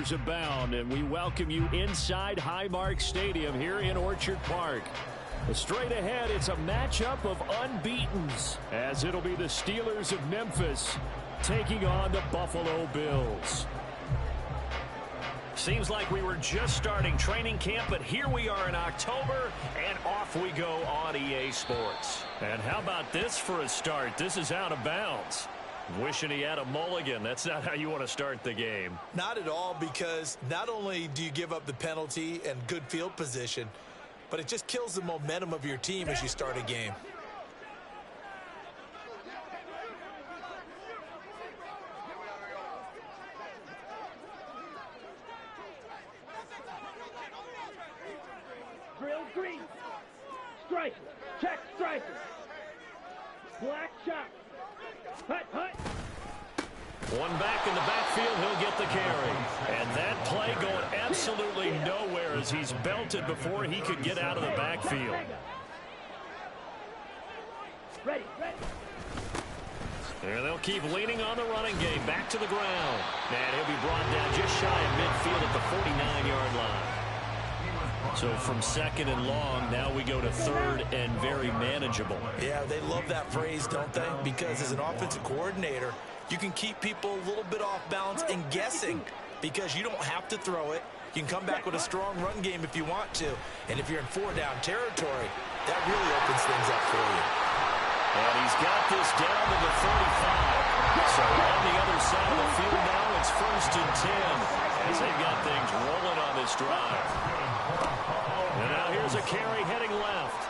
Steelers abound, and we welcome you inside Highmark Stadium here in Orchard Park. Straight ahead, it's a matchup of unbeatens, as it'll be the Steelers of Memphis taking on the Buffalo Bills. Seems like we were just starting training camp, but here we are in October, and off we go on EA Sports. And how about this for a start? This is out of bounds. Wishing he had a mulligan. That's not how you want to start the game. Not at all, because not only do you give up the penalty and good field position, but it just kills the momentum of your team as you start a game. Drill green. Striker. Check striker. Black shot. Hut, hut. One back in the backfield, he'll get the carry. And that play going absolutely nowhere as he's belted before he could get out of the backfield. Ready, ready. And they'll keep leaning on the running game. Back to the ground. And he'll be brought down just shy of midfield at the 49-yard line. So from second and long, now we go to third and very manageable. Yeah, they love that phrase, don't they? Because as an offensive coordinator, you can keep people a little bit off balance and guessing because you don't have to throw it. You can come back with a strong run game if you want to. And if you're in four-down territory, that really opens things up for you. And he's got this down to the 35. So on the other side of the field now, it's 1st and 10 as they've got things rolling on this drive. And now here's a carry heading left.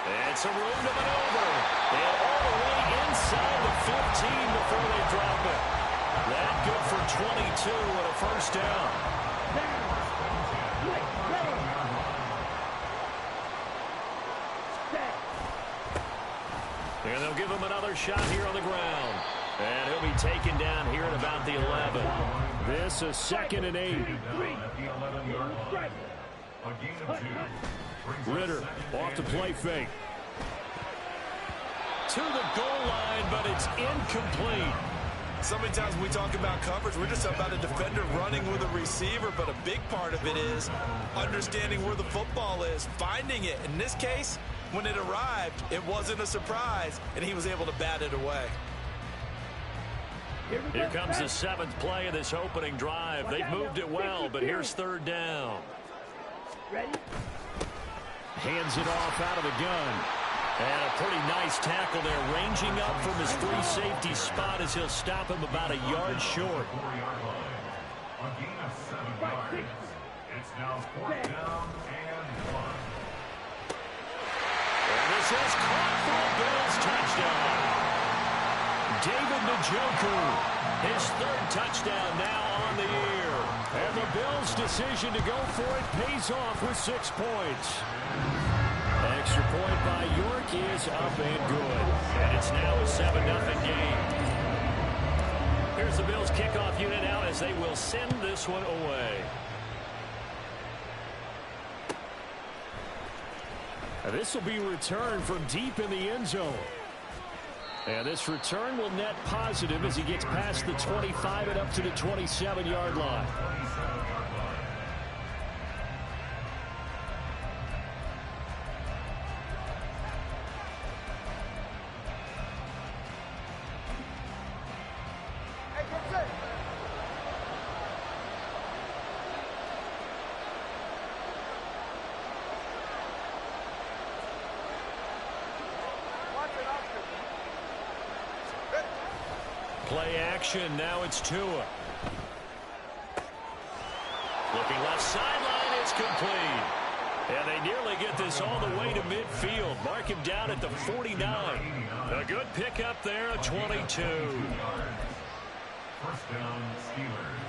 And some room to maneuver. And all the way inside the 15 before they drop it. That good for 22 and a first down. And they'll give him another shot here on the ground. And he'll be taken down here at about the 11. This is 2nd and 8. Ritter off the play fake. To the goal line, but it's incomplete. So many times when we talk about coverage, we're just about a defender running with a receiver, but a big part of it is understanding where the football is, finding it. In this case, when it arrived, it wasn't a surprise, and he was able to bat it away. Here comes the 7th play of this opening drive. They've moved it well, but here's 3rd down. Ready? Hands it off out of the gun. And a pretty nice tackle there, ranging up from his free safety spot as he'll stop him about a yard short. It's now 4th down and 1. And this is caught for a Bills touchdown. David Njoku, his 3rd touchdown now on the year. And the Bills' decision to go for it pays off with 6 points. Extra point by York is up and good. And it's now a 7-0 game. Here's the Bills kickoff unit out as they will send this one away. And this will be returned from deep in the end zone. And this return will net positive as he gets past the 25 and up to the 27-yard line. Play action, now it's Tua. Looking left sideline, it's complete. And they nearly get this all the way to midfield. Mark him down at the 49. A good pickup there, a 22. 1st down, Steelers.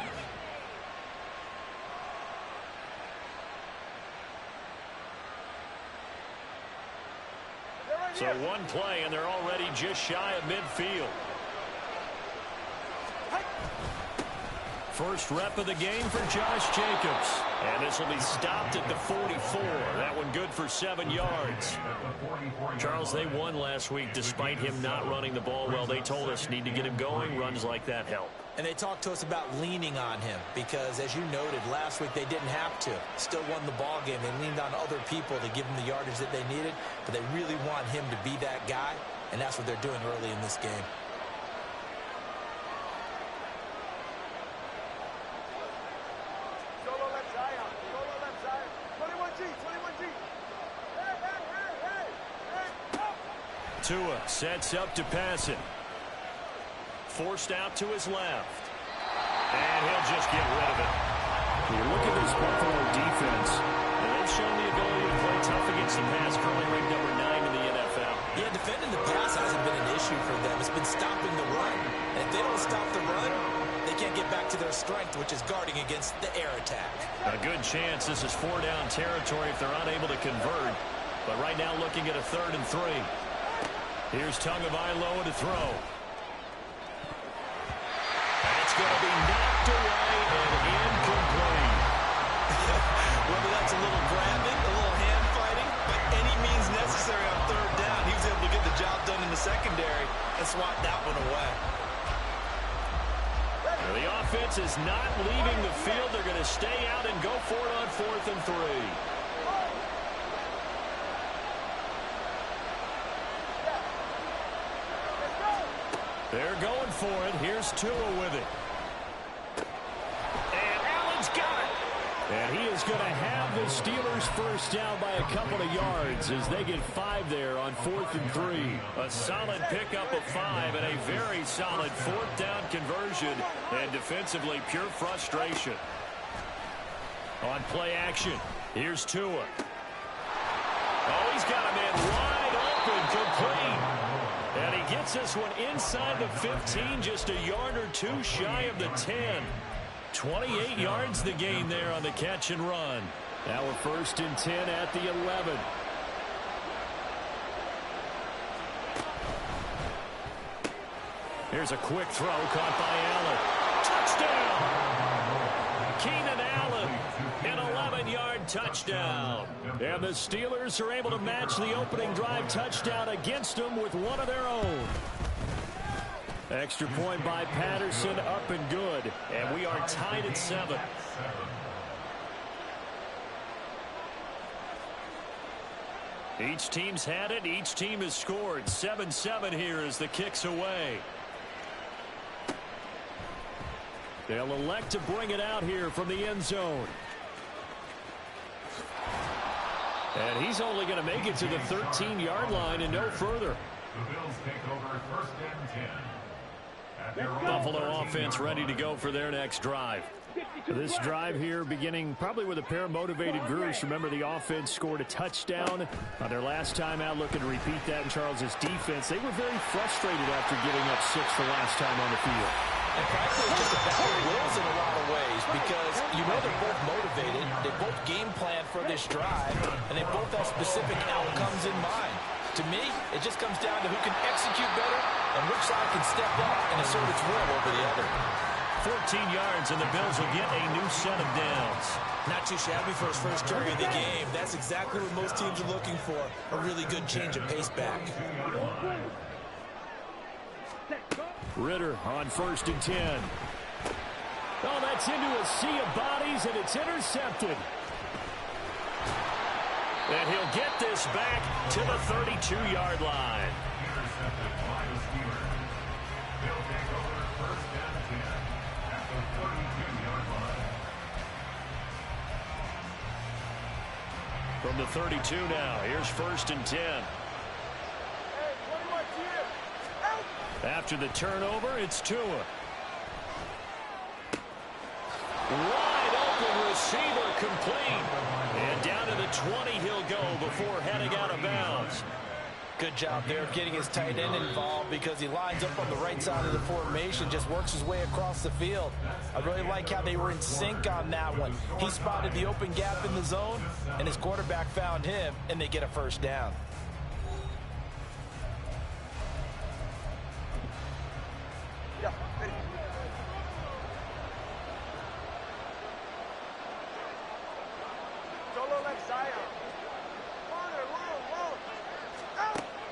So one play, and they're already just shy of midfield. First rep of the game for Josh Jacobs. And this will be stopped at the 44. That one good for 7 yards. Charles, they won last week despite him not running the ball well. They told us need to get him going. Runs like that help. And they talked to us about leaning on him because, as you noted, last week they didn't have to. Still won the ball game. They leaned on other people to give them the yardage that they needed, but they really want him to be that guy, and that's what they're doing early in this game. Tua sets up to pass it. Forced out to his left. And he'll just get rid of it. You look at this Buffalo defense, and they've shown the ability to play tough against the pass, currently ranked number 9 in the NFL. Yeah, defending the pass hasn't been an issue for them. It's been stopping the run. And if they don't stop the run, they can't get back to their strength, which is guarding against the air attack. A good chance this is 4-down territory if they're unable to convert. But right now looking at a 3rd and 3. Here's Tagovailoa to throw. And it's going to be knocked away and incomplete. Whether that's a little grabbing, a little hand fighting, by any means necessary on 3rd down, he was able to get the job done in the secondary and swat that one away. The offense is not leaving the field. They're going to stay out and go for it on 4th and 3. They're going for it. Here's Tua with it. And Allen's got it. And he is going to have the Steelers first down by a couple of yards as they get 5 there on 4th and 3. A solid pickup of 5 and a very solid 4th down conversion. And defensively, pure frustration. On play action, here's Tua. Oh, he's got a man wide open, complete. And he gets this one inside the 15, just a yard or 2 shy of the 10. 28 yards the gain there on the catch and run. Now we're 1st and 10 at the 11. Here's a quick throw caught by Allen. Touchdown! Keenan Allen, an 11-yard touchdown. And the Steelers are able to match the opening drive touchdown against them with one of their own. Extra point by Patterson, up and good. And we are tied at 7. Each team's had it. Each team has scored. 7-7 here as the kick's away. They'll elect to bring it out here from the end zone. And he's only going to make it to the 13-yard line and no further. The Bills take over 1st and 10. Buffalo offense ready to go for their next drive. This drive here beginning probably with a pair of motivated groups. Remember, the offense scored a touchdown their last time out, looking to repeat that in Charles's defense. They were very frustrated after giving up 6 the last time on the field. And practically just a battle of wills in a lot of ways because you know they're both motivated, they both game plan for this drive, and they both have specific outcomes in mind. To me, it just comes down to who can execute better and which side can step up and assert its will over the other. 14 yards, and the Bills will get a new set of downs. Not too shabby for his first carry of the game. That's exactly what most teams are looking for, a really good change of pace back. Ritter on 1st and 10. Oh, that's into a sea of bodies, and it's intercepted. And he'll get this back to the 32-yard line. Intercepted by the Steelers. They'll take over 1st and 10 at the 32-yard line. From the 32 now, here's 1st and 10. After the turnover, it's Tua. Wide open receiver, complete. And down to the 20 he'll go before heading out of bounds. Good job there of getting his tight end involved because he lines up on the right side of the formation, just works his way across the field. I really like how they were in sync on that one. He spotted the open gap in the zone, and his quarterback found him, and they get a first down.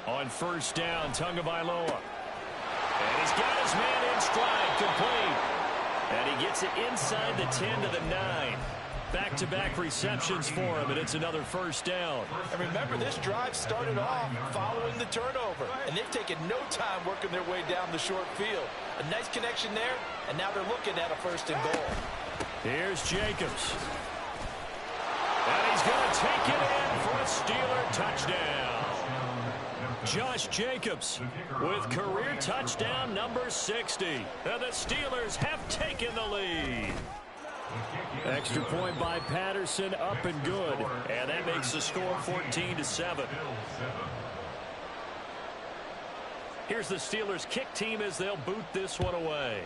On first down, Tagovailoa. And he's got his man in stride, complete. And he gets it inside the 10 to the 9. Back-to-back receptions for him, and it's another first down. And remember, this drive started off following the turnover, and they've taken no time working their way down the short field. A nice connection there, and now they're looking at a first and goal. Here's Jacobs. And he's going to take it in for a Steeler touchdown. Josh Jacobs with career touchdown number 60. And the Steelers have taken the lead. Extra point by Patterson, up and good. And that makes the score 14-7. Here's the Steelers kick team as they'll boot this one away.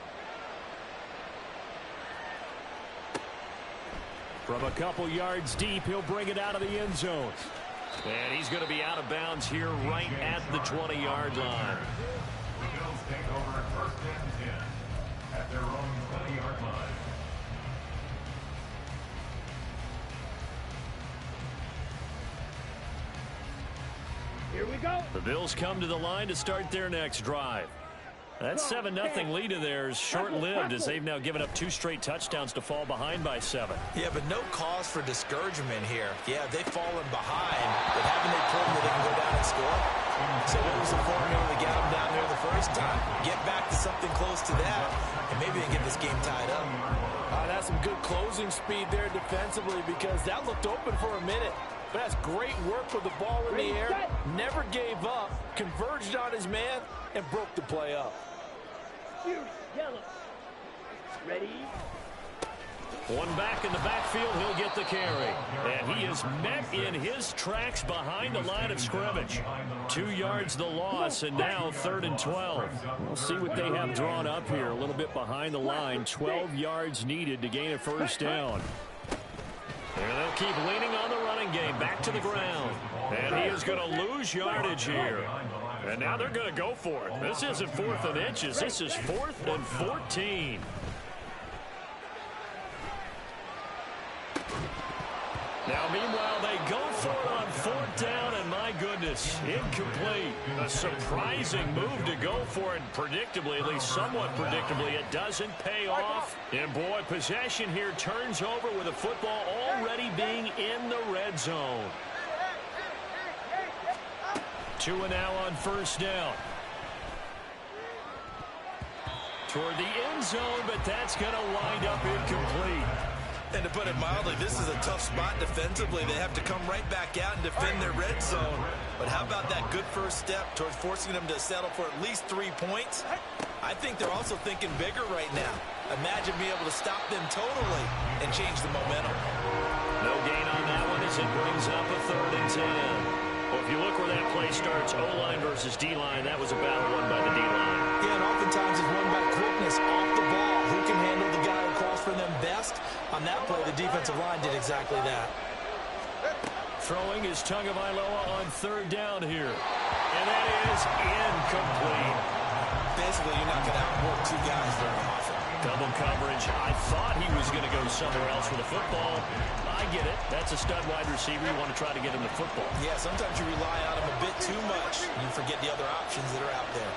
From a couple yards deep, he'll bring it out of the end zone. And he's going to be out of bounds here right at the 20-yard line. The Bills take over first and 10 at their own 20-yard line. Here we go. The Bills come to the line to start their next drive. That 7-0 lead of theirs short-lived as they've now given up 2 straight touchdowns to fall behind by 7. Yeah, but no cause for discouragement here. Yeah, they've fallen behind, but haven't they proven that they can go down and score? So what was the formula that got them down there the first time? Get back to something close to that, and maybe they can get this game tied up. That's some good closing speed there defensively, because that looked open for a minute. But that's great work with the ball in the air. Never gave up, converged on his man, and broke the play up. Yellow. Ready? One back in the backfield, he'll get the carry. And he is met in his tracks behind the line of scrimmage. 2 yards the loss, and now 3rd and 12. We'll see what they have drawn up here. A little bit behind the line. 12 yards needed to gain a first down. And they'll keep leaning on the running game. Back to the ground. And he is going to lose yardage here. And now they're going to go for it. This isn't 4th and inches. This is 4th and 14. Now, meanwhile, they go for it on 4th down, and my goodness, incomplete. A surprising move to go for it, predictably, at least somewhat predictably. It doesn't pay off. And, boy, possession here turns over with the football already being in the red zone. 2 and now on first down. Toward the end zone, but that's going to wind up incomplete. And to put it mildly, this is a tough spot defensively. They have to come right back out and defend their red zone. But how about that good first step towards forcing them to settle for at least 3 points? I think they're also thinking bigger right now. Imagine being able to stop them totally and change the momentum. No gain on that one as it brings up a 3rd and 10. Well, if you look where that play starts, O-line versus D-line, that was a battle won by the D-line. Yeah, and oftentimes it's won by quickness off the ball. Who can handle the guy across from them best? On that play, the defensive line did exactly that. Throwing is Tagovailoa on 3rd down here. And that is incomplete. Basically, you're not going to outwork 2 guys very often. Double coverage. I thought he was going to go somewhere else with the football. I get it. That's a stud wide receiver. You want to try to get him the football. Yeah, sometimes you rely on him a bit too much. You forget the other options that are out there.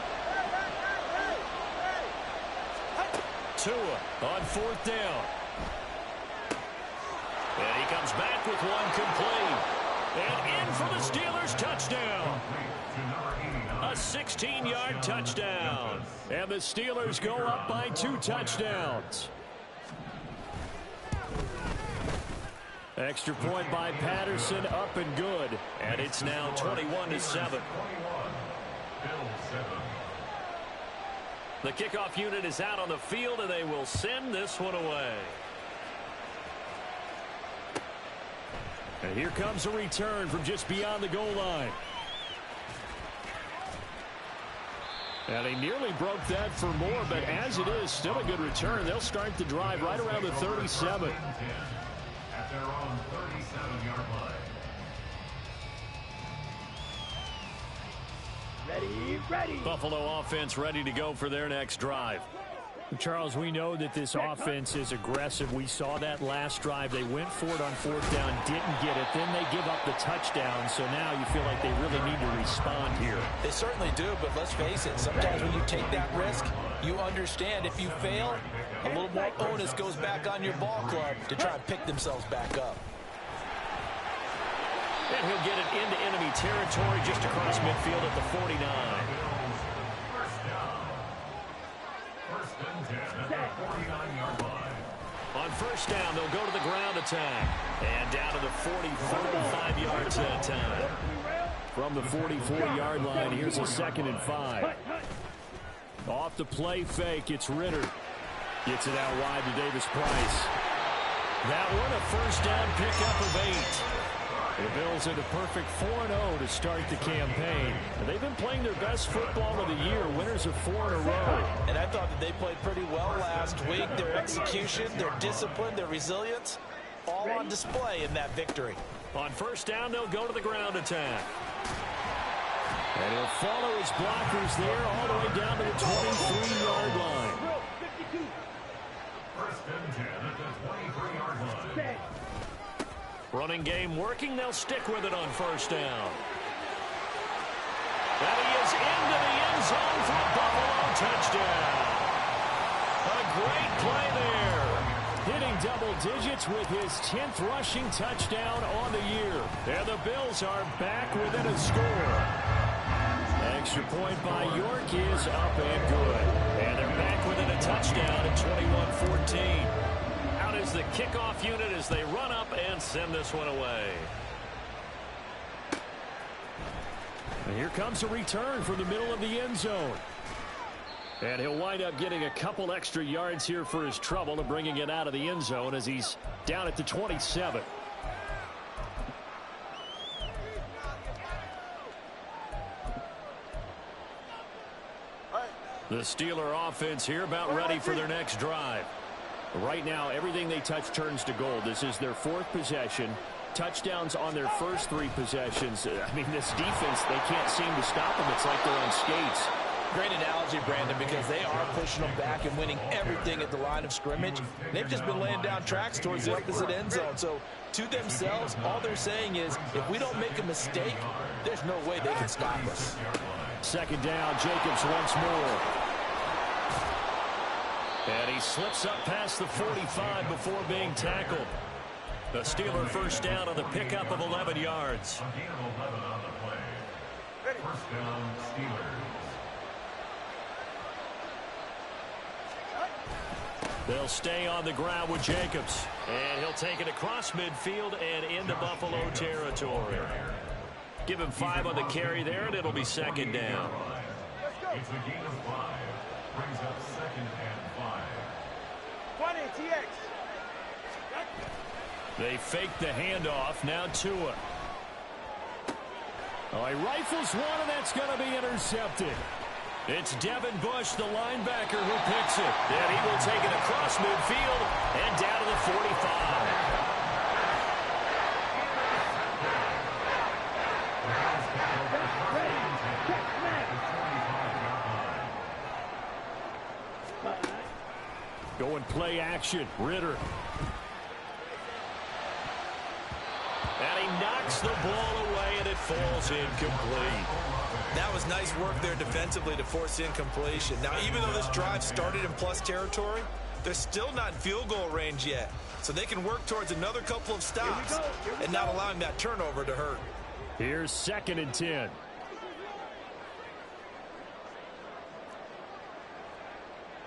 Tua on 4th down. And he comes back with one complete. And in for the Steelers touchdown. A 16-yard touchdown. And the Steelers go up by 2 touchdowns. Extra point by Patterson, up and good. And it's now 21-7. The kickoff unit is out on the field, and they will send this one away. And here comes a return from just beyond the goal line. And he nearly broke that for more, but as it is, still a good return. They'll start the drive right around the 37. At their own 37-yard line. Ready, ready. Buffalo offense ready to go for their next drive. Charles, we know that this offense is aggressive. We saw that last drive. They went for it on fourth down, didn't get it. Then they give up the touchdown. So now you feel like they really need to respond here. They certainly do, but let's face it. Sometimes when you take that risk, you understand if you fail, a little more onus goes back on your ball club to try and pick themselves back up. And he'll get it into enemy territory just across midfield at the 49. First and 10 at the 49-yard line. On first down, they'll go to the ground attack. And down to the 45 yards that time. From the 44-yard line, here's a 2nd and 5. Off the play fake, it's Ritter. Gets it out wide to Davis Price. That one, a first down pickup of 8. The Bills are the perfect 4-0 to start the campaign. They've been playing their best football of the year, winners of 4 in a row. And I thought that they played pretty well last week. Their execution, their discipline, their resilience, all on display in that victory. On first down, they'll go to the ground attack. And he'll follow his blockers there all the way down to the 23-yard line. First and 10 at the 23-yard line. Running game working. They'll stick with it on first down. And he is into the end zone for a Buffalo touchdown. A great play there. Hitting double digits with his 10th rushing touchdown on the year. And the Bills are back within a score. Extra point by York is up and good. And they're back within a touchdown at 21-14. Out is the kickoff unit as they run up and send this one away. And here comes a return from the middle of the end zone. And he'll wind up getting a couple extra yards here for his trouble and bringing it out of the end zone as he's down at the 27. The Steeler offense here about ready for their next drive. Right now, everything they touch turns to gold. This is their 4th possession. Touchdowns on their first 3 possessions. I mean, this defense, they can't seem to stop them. It's like they're on skates. Great analogy, Brandon, because they are pushing them back and winning everything at the line of scrimmage. They've just been laying down tracks towards the opposite end zone. So, to themselves, all they're saying is, if we don't make a mistake, there's no way they can stop us. 2nd down, Jacobs once more. And he slips up past the 45 before being tackled. The Steeler first down on the pickup of 11 yards. A gain of 11 on the play. First down, Steelers. They'll stay on the ground with Jacobs. And he'll take it across midfield and into Buffalo territory. Give him 5 on the carry there, and it'll be 2nd down. It's a gain of 5. Brings up 2nd and 5. 20, TX. They fake the handoff. Now Tua. Oh, he rifles one, and that's going to be intercepted. It's Devin Bush, the linebacker, who picks it. And he will take it across midfield and down to the 45. Going play action. Ritter. And he knocks the ball away, and it falls incomplete. That was nice work there defensively to force incompletion. Now, even though this drive started in plus territory, they're still not in field goal range yet. So they can work towards another couple of stops and not allowing that turnover to hurt. Here's 2nd and 10.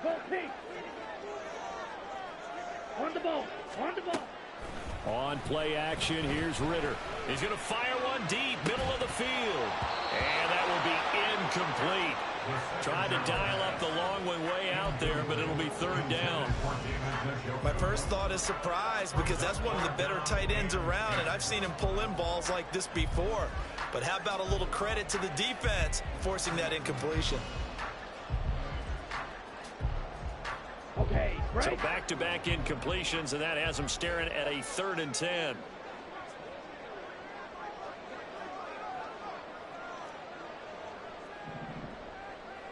Go, Pete. On the ball. On the ball. On play action, here's Ritter. He's going to fire one deep, middle of the field. And that will be incomplete. Tried to dial up the long one way out there, but it'll be 3rd down. My first thought is surprise, because that's one of the better tight ends around, and I've seen him pull in balls like this before. But how about a little credit to the defense forcing that incompletion? Okay, right. So back-to-back incompletions, and that has him staring at a 3rd and 10.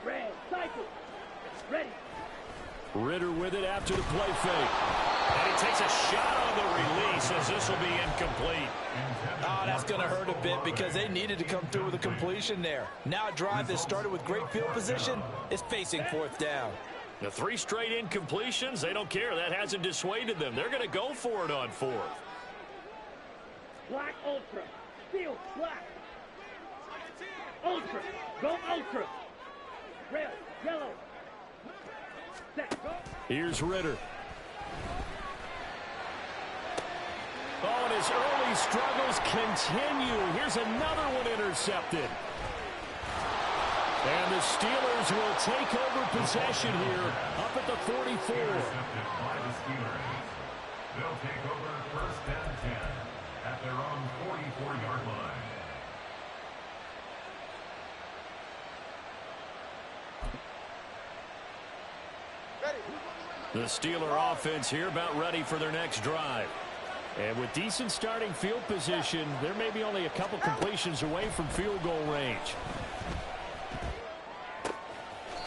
Red, cycle. Ready. with it after the play fake. And he takes a shot on the release as this will be incomplete. Oh, that's going to hurt a bit because they needed to come through with a completion there. Now a drive that started with great field position is facing fourth down. The 3 straight incompletions, they don't care. That hasn't dissuaded them. They're going to go for it on fourth. Black ultra. Field black. Ultra. Go ultra. Red, yellow. Set, go. Here's Ritter. Oh, and his early struggles continue. Here's another one intercepted. And the Steelers will take over possession here up at the 44. By the Steelers. They'll take over first and 10 at their own 44-yard line. The Steeler offense here about ready for their next drive. And with decent starting field position, there may be only a couple completions away from field goal range.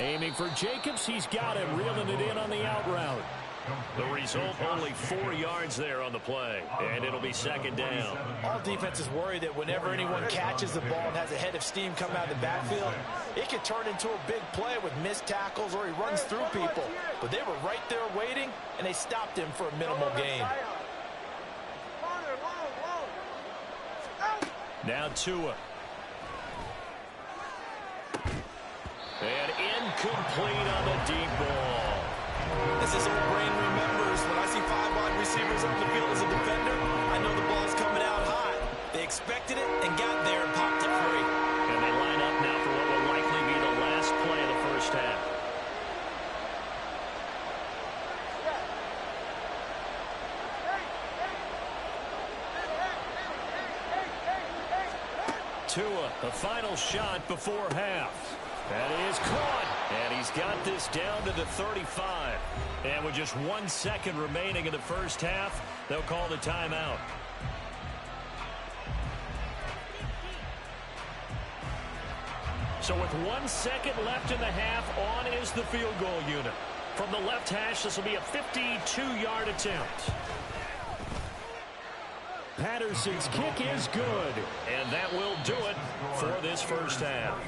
Aiming for Jacobs. He's got him, reeling it in on the out route. The result, only 4 yards there on the play. And it'll be second down. All defenses worry that whenever anyone catches the ball and has a head of steam coming out of the backfield, it can turn into a big play with missed tackles or he runs through people. But they were right there waiting, and they stopped him for a minimal gain. Now Tua. And incomplete on the deep ball. As his old brain remembers, when I see 5 wide receivers on the field as a defender, I know the ball's coming out hot. They expected it and got there and popped it free. And they line up now for what will likely be the last play of the first half. Tua, the final shot before half. That is caught. And he's got this down to the 35. And with just 1 second remaining in the first half, they'll call the timeout. So with 1 second left in the half, on is the field goal unit. From the left hash, this will be a 52-yard attempt. Patterson's kick is good. And that will do it for this first half.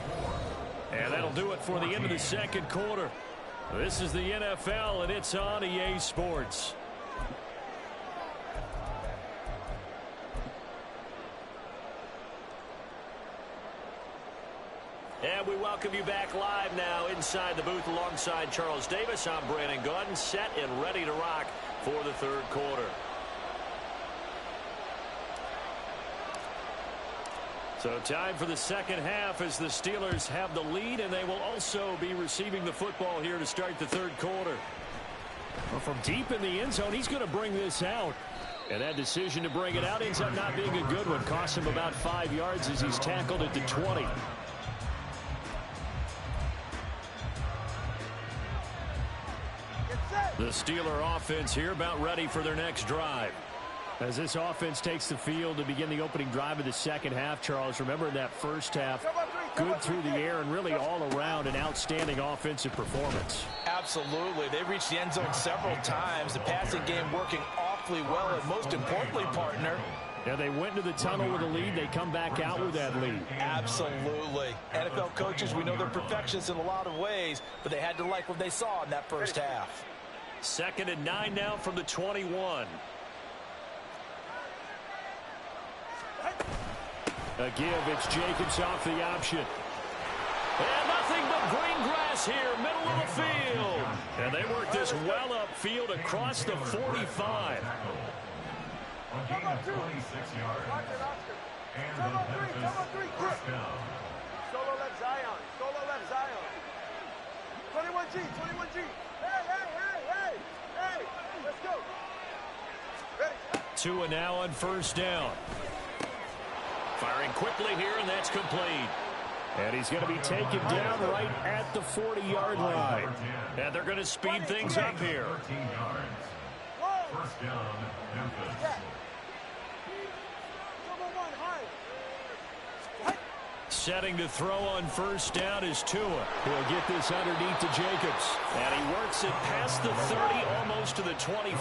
And that'll do it for the end of the second quarter. This is the NFL, and it's on EA Sports. And we welcome you back live now inside the booth alongside Charles Davis. I'm Brandon Gaudin, set and ready to rock for the third quarter. So time for the second half as the Steelers have the lead, and they will also be receiving the football here to start the third quarter. Well, from deep in the end zone, he's going to bring this out. And that decision to bring it out ends up not being a good one. Costs him about 5 yards as he's tackled at the 20. The Steeler offense here about ready for their next drive. As this offense takes the field to begin the opening drive of the second half, Charles, remember in that first half, good through the air and really all around an outstanding offensive performance. Absolutely. They reached the end zone several times. The passing game working awfully well, and most importantly, partner, Yeah, they went into the tunnel with a lead. They come back out with that lead. absolutely. NFL coaches, we know they're perfectionists in a lot of ways, but they had to like what they saw in that first half. 2nd and 9 now from the 21. A give, it's Jacobs off the option. And nothing but green grass here, middle of the field. And they work this well upfield across the 45. A gain of 26 yards. And the Memphis first down. Solo left Zion. Solo left Zion. 21G. 21G. Hey. Let's go. Ready. Tua now on first down. Firing quickly here, and that's complete. And he's going to be taken down right at the 40-yard line. And they're going to speed things up here. 13 yards. First down, Memphis. Setting to throw on first down is Tua. He'll get this underneath to Jacobs. And he works it past the 30, almost to the 25. To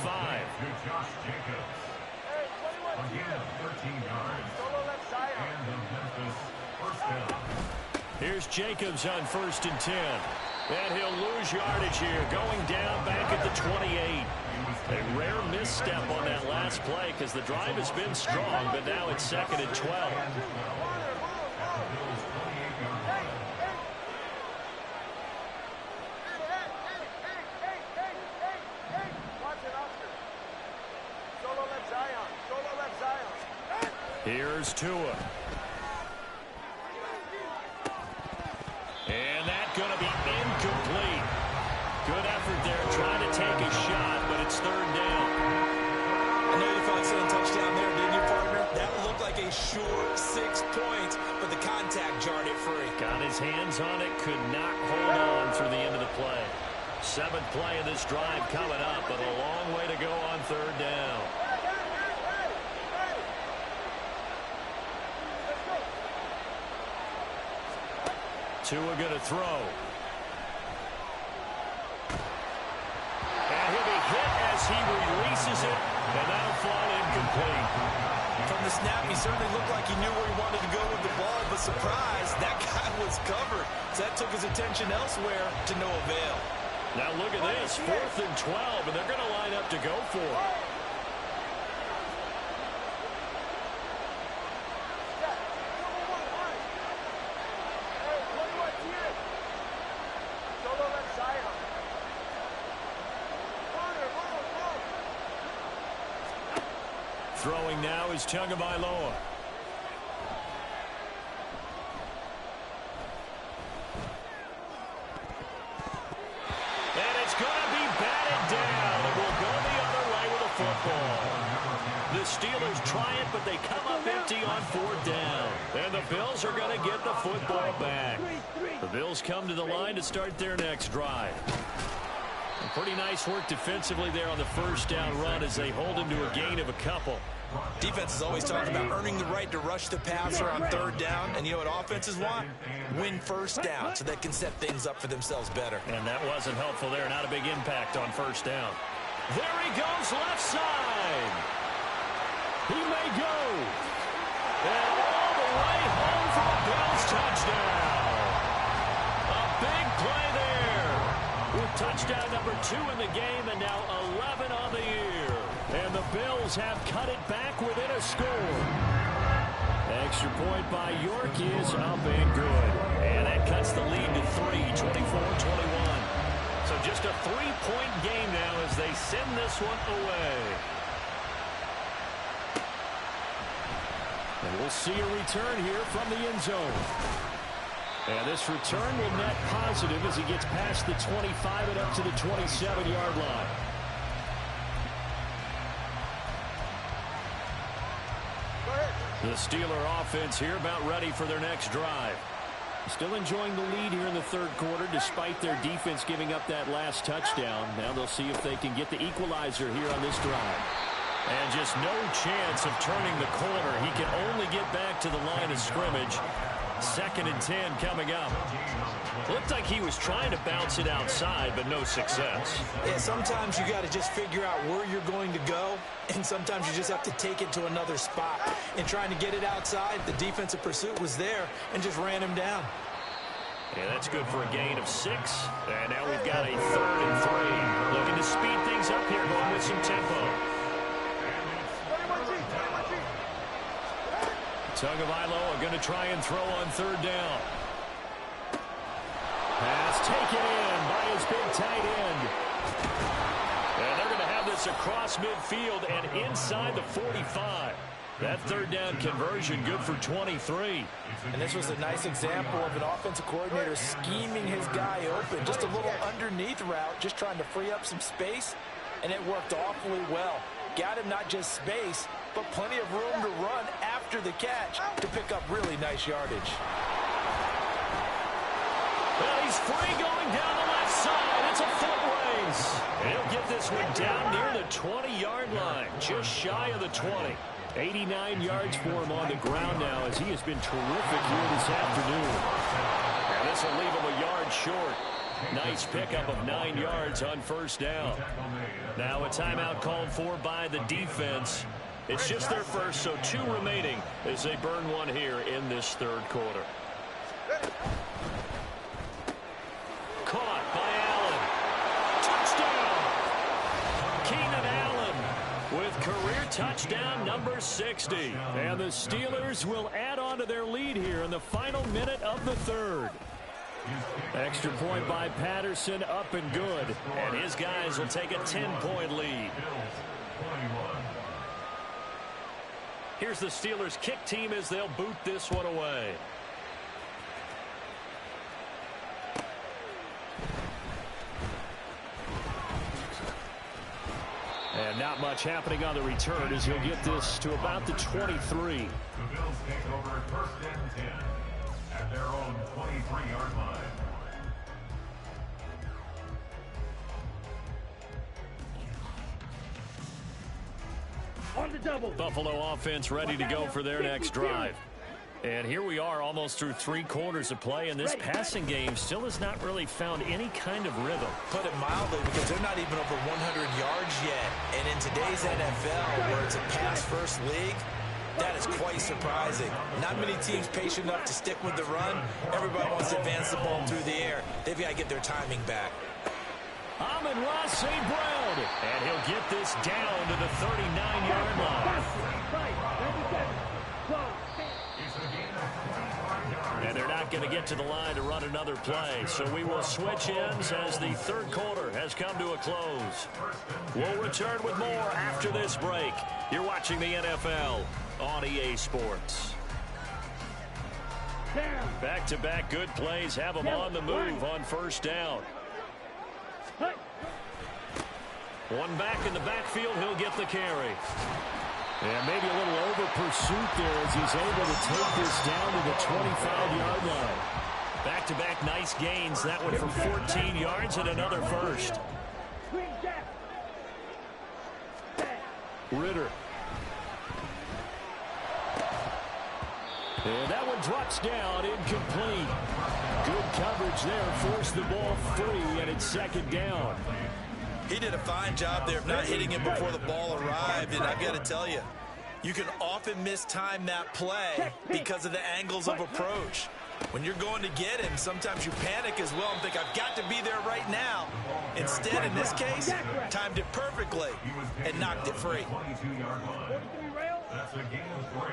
Josh Jacobs. Hey, 21 G. Again, 13 yards. Solo left Zion. And the Memphis first down. Here's Jacobs on 1st and 10. And he'll lose yardage here, going down back at the 28. A rare misstep on that last play because the drive has been strong, but now it's 2nd and 12. Here's Tua. And that's going to be incomplete. Good effort there trying to take a shot, but it's 3rd down. I know you thought saying touchdown there, didn't you, partner? That looked like a sure 6 points, but the contact jarred it free. Got his hands on it, could not hold on through the end of the play. 7th play of this drive coming up, but a long way to go on 3rd down. Tua going to throw. And he'll be hit as he releases it, and that'll fall incomplete. From the snap, he certainly looked like he knew where he wanted to go with the ball, but surprise, that guy was covered. So that took his attention elsewhere to no avail. Now look at this, 4th and 12, and they're going to line up to go for it. Throwing now is Tagovailoa. And it's going to be batted down. It will go the other way with a football. The Steelers try it, but they come up empty on 4th down. And the Bills are going to get the football back. The Bills come to the line to start their next drive. Pretty nice work defensively there on the 1st down run as they hold him to a gain of a couple. Defense is always talking about earning the right to rush the passer on 3rd down. And you know what offenses want? Win 1st down so they can set things up for themselves better. And that wasn't helpful there. Not a big impact on 1st down. There he goes left side. He may go. And all the way home for a Bills touchdown. A big play there. With touchdown number 2 in the game and now 11 on the year. And the Bills have cut it back within a score. Extra point by York is up and good. And that cuts the lead to 3, 24-21. So just a 3-point game now as they send this one away. And we'll see a return here from the end zone. And this return will net positive as he gets past the 25 and up to the 27-yard line. The Steeler offense here about ready for their next drive. Still enjoying the lead here in the 3rd quarter despite their defense giving up that last touchdown. Now they'll see if they can get the equalizer here on this drive. And just no chance of turning the corner. He can only get back to the line of scrimmage. 2nd and 10 coming up. Looked like he was trying to bounce it outside, but no success. Yeah, sometimes you got to just figure out where you're going to go, and sometimes you just have to take it to another spot. In trying to get it outside, the defensive pursuit was there and just ran him down. Yeah, that's good for a gain of 6. And now we've got a 3rd and 3. Looking to speed things up here, going with some tempo. Tagovailoa going to try and throw on 3rd down. Pass taken in by his big tight end. And they're going to have this across midfield and inside the 45. That 3rd down conversion good for 23. And this was a nice example of an offensive coordinator scheming his guy open. Just a little underneath route, just trying to free up some space, and it worked awfully well. Got him not just space, but plenty of room to run after the catch to pick up really nice yardage. Well, he's free going down the left side. It's a foot race. And he'll get this one down near the 20-yard line, just shy of the 20. 89 yards for him on the ground now as he has been terrific here this afternoon. And this will leave him a yard short. Nice pickup of 9 yards on first down. Now a timeout called for by the defense. It's just their first, so 2 remaining as they burn one here in this third quarter. Caught by Allen. Touchdown! Keenan Allen with career touchdown number 60. And the Steelers will add on to their lead here in the final minute of the third. Extra point by Patterson, up and good. And his guys will take a 10-point lead. Here's the Steelers kick team as they'll boot this one away. And not much happening on the return as he'll get this to about the 23. The Bills take over first and 10 at their own 23-yard line. On the double. Buffalo offense ready to go for their next drive. And here we are almost through 3 quarters of play, and this passing game still has not really found any kind of rhythm. Put it mildly, because they're not even over 100 yards yet. And in today's NFL, where it's a pass-first league, that is quite surprising. Not many teams patient enough to stick with the run. Everybody wants to advance the ball through the air. They've got to get their timing back. Amon-Ra St. Brown, and he'll get this down to the 39-yard line. And they're not going to get to the line to run another play, so we will switch ends as the third quarter has come to a close. We'll return with more after this break. You're watching the NFL on EA Sports. Back-to-back good plays have them on the move on first down. One back in the backfield, he'll get the carry. And maybe a little over pursuit there as he's able to take this down to the 25-yard line. Back-to-back nice gains. That one for 14 yards and another first. Ritter. And that one drops down, incomplete. Good coverage there, forced the ball free, and it's second down. He did a fine job there of not hitting him before the ball arrived, and I've got to tell you, you can often mistime that play because of the angles of approach. When you're going to get him, sometimes you panic as well and think, I've got to be there right now. Instead, in this case, timed it perfectly and knocked it free. 22-yard line. That's a gain of 3.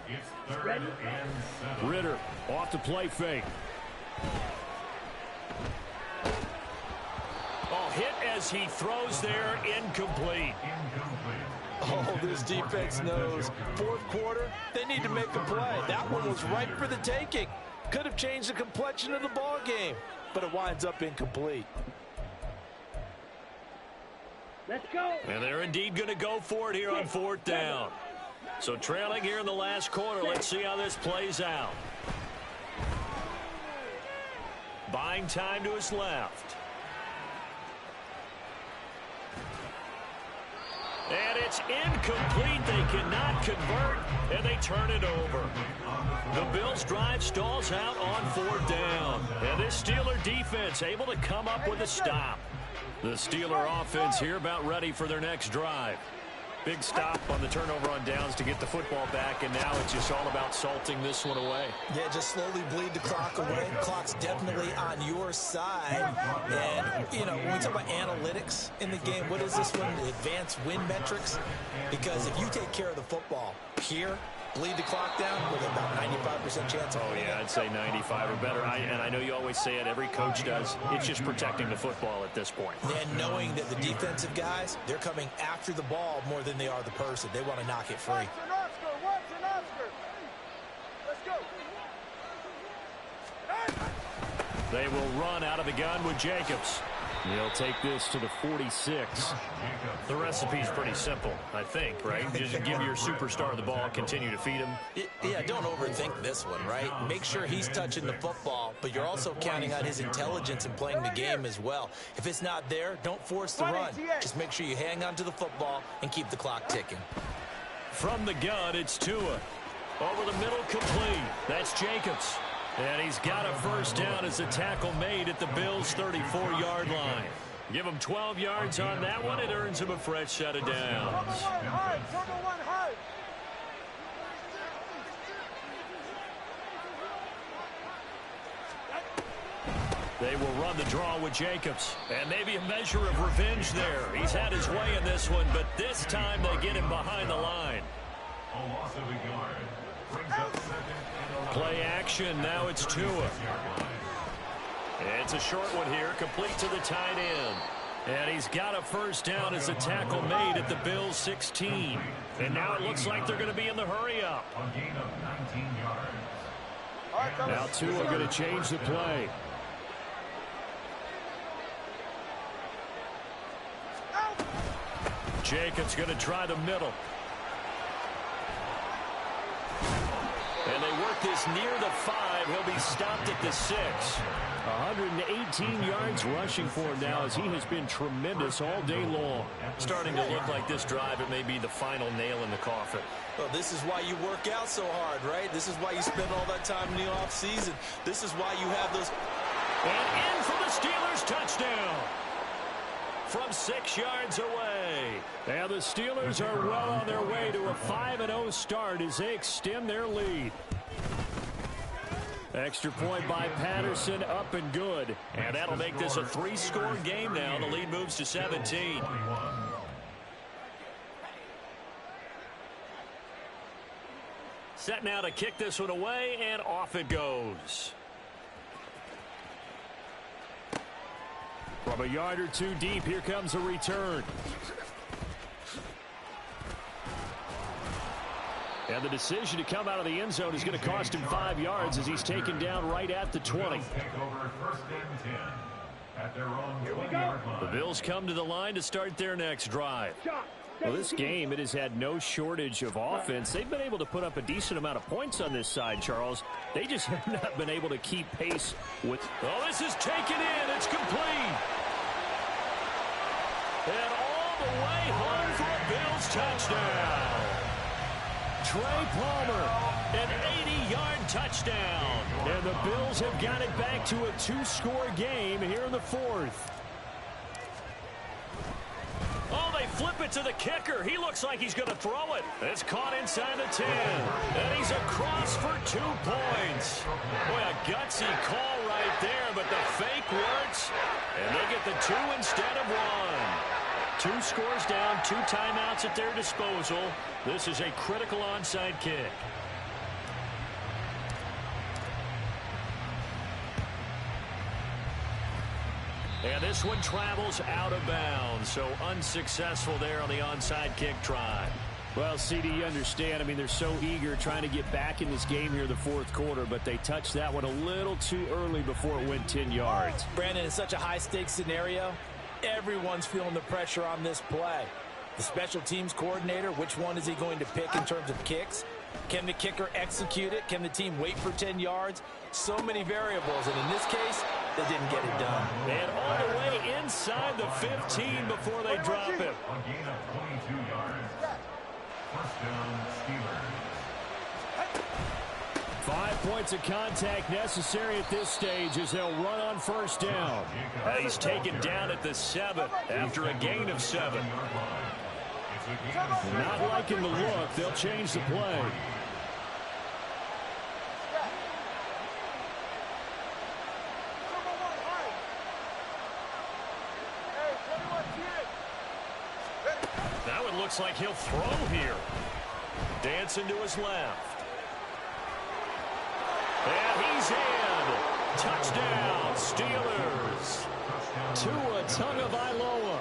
It's third and 7. Ritter off the play fake. Oh, hit as he throws there, incomplete. Oh, this defense knows. Fourth quarter, they need to make a play. That one was ripe for the taking. Could have changed the complexion of the ball game, but it winds up incomplete. Let's go. And they're indeed going to go for it here on fourth down. So trailing here in the last quarter, let's see how this plays out. Buying time to his left. And it's incomplete. They cannot convert, and they turn it over. The Bills' drive stalls out on fourth down. And this Steeler defense able to come up with a stop. The Steeler offense here about ready for their next drive. Big stop on the turnover on downs to get the football back, and now it's just all about salting this one away. Yeah, just slowly bleed the clock away. Clock's definitely on your side. And, you know, when we talk about analytics in the game, what is this one? Advanced win metrics? Because if you take care of the football here, bleed the clock down with about 95% chance. Oh, yeah, I'd say 95 or better. And I know you always say it, every coach does. It's just protecting the football at this point. And knowing that the defensive guys, they're coming after the ball more than they are the person. They want to knock it free. Watson, Oscar. Let's go. They will run out of the gun with Jacobs. He'll take this to the 46. The recipe's pretty simple, I think, right? Just give your superstar the ball, continue to feed him. Yeah, don't overthink this one, right? Make sure he's touching the football, but you're also counting on his intelligence in playing the game as well. If it's not there, don't force the run. Just make sure you hang on to the football and keep the clock ticking. From the gun, it's Tua. Over the middle, complete. That's Jacobs. And he's got a first down as a tackle made at the Bills' 34-yard line. Give him 12 yards on that one. It earns him a fresh set of downs. They will run the draw with Jacobs. And maybe a measure of revenge there. He's had his way in this one, but this time they get him behind the line. A loss of a yard. Brings up second and 11. Play action. Now it's Tua. It's a short one here, complete to the tight end. And he's got a first down as a tackle made at the Bills' 16. And now it looks like they're going to be in the hurry-up. A gain of 19 yards. Now Tua going to change the play. Jacobs going to try the middle. And they work this near the 5. He'll be stopped at the 6. 118 yards rushing for him now as he has been tremendous all day long. Starting to look like this drive, it may be the final nail in the coffin. Well, this is why you work out so hard, right? This is why you spend all that time in the offseason. This is why you have those. And in for the Steelers, touchdown. From 6 yards away. And the Steelers are well on their way to a 5-0 start as they extend their lead. Extra point by Patterson, up and good. And that'll make this a 3-score game now. The lead moves to 17. Set now to kick this one away, and off it goes. From a yard or two deep, here comes a return. And the decision to come out of the end zone is going to cost him 5 yards as he's taken down right at the 20. The Bills come to the line to start their next drive. Well, this game, it has had no shortage of offense. They've been able to put up a decent amount of points on this side, Charles. They just have not been able to keep pace with... Oh, this is taken in. It's complete. And all the way home for a Bills touchdown. Trey Palmer, an 80-yard touchdown. And the Bills have got it back to a 2-score game here in the 4th. Oh, they flip it to the kicker. He looks like he's going to throw it. It's caught inside the 10. And he's across for 2 points. Boy, a gutsy call right there, but the fake works. And they get the 2 instead of 1. 2 scores down, 2 timeouts at their disposal. This is a critical onside kick. And this one travels out of bounds, so unsuccessful there on the onside kick try. Well, CD, you understand. I mean, they're so eager trying to get back in this game here in the 4th quarter, but they touched that one a little too early before it went 10 yards. Brandon, in such a high-stakes scenario, everyone's feeling the pressure on this play. The special teams coordinator, which one is he going to pick in terms of kicks? Can the kicker execute it? Can the team wait for 10 yards? So many variables, and in this case, they didn't get it done. And all the way inside the 15 before they drop him. A gain of 22 yards. First down, Steelers. 5 points of contact necessary at this stage as they'll run on first down. And he's taken down at the 7 after a gain of 7. Not liking the look. They'll change the play. Now it looks like he'll throw here. Dancing to his left. And he's in. Touchdown, Steelers. Tua Tagovailoa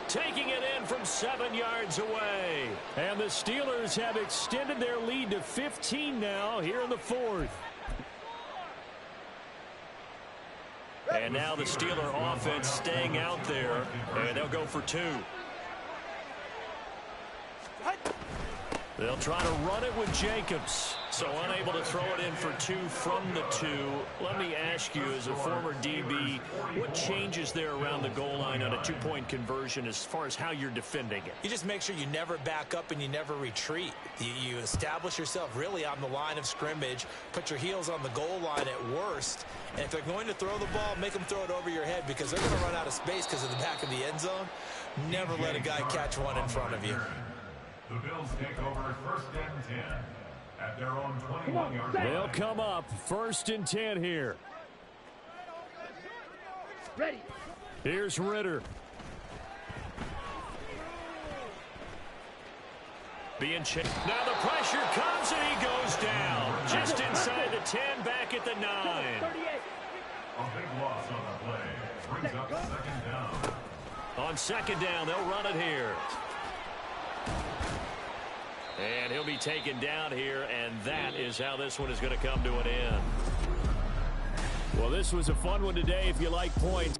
taking it in from 7 yards away. And the Steelers have extended their lead to 15 now here in the 4th. And now the Steeler offense staying out there, and they'll go for 2. They'll try to run it with Jacobs. So unable to throw it in for 2 from the 2. Let me ask you, as a former DB, what changes there around the goal line on a 2-point conversion as far as how you're defending it? You just make sure you never back up and you never retreat. You establish yourself really on the line of scrimmage, put your heels on the goal line at worst, and if they're going to throw the ball, make them throw it over your head because they're going to run out of space because of the back of the end zone. Never let a guy catch one in front of you. The Bills take over 1st and 10 at their own 21-yard line. They'll come up 1st and 10 here. Ready. Here's Ritter. Being checked. Now the pressure comes and he goes down. Just inside the 10, back at the 9. 38. A big loss on the play. Brings up 2nd down. On 2nd down, they'll run it here. And he'll be taken down here, and that is how this one is going to come to an end. Well, this was a fun one today if you like points.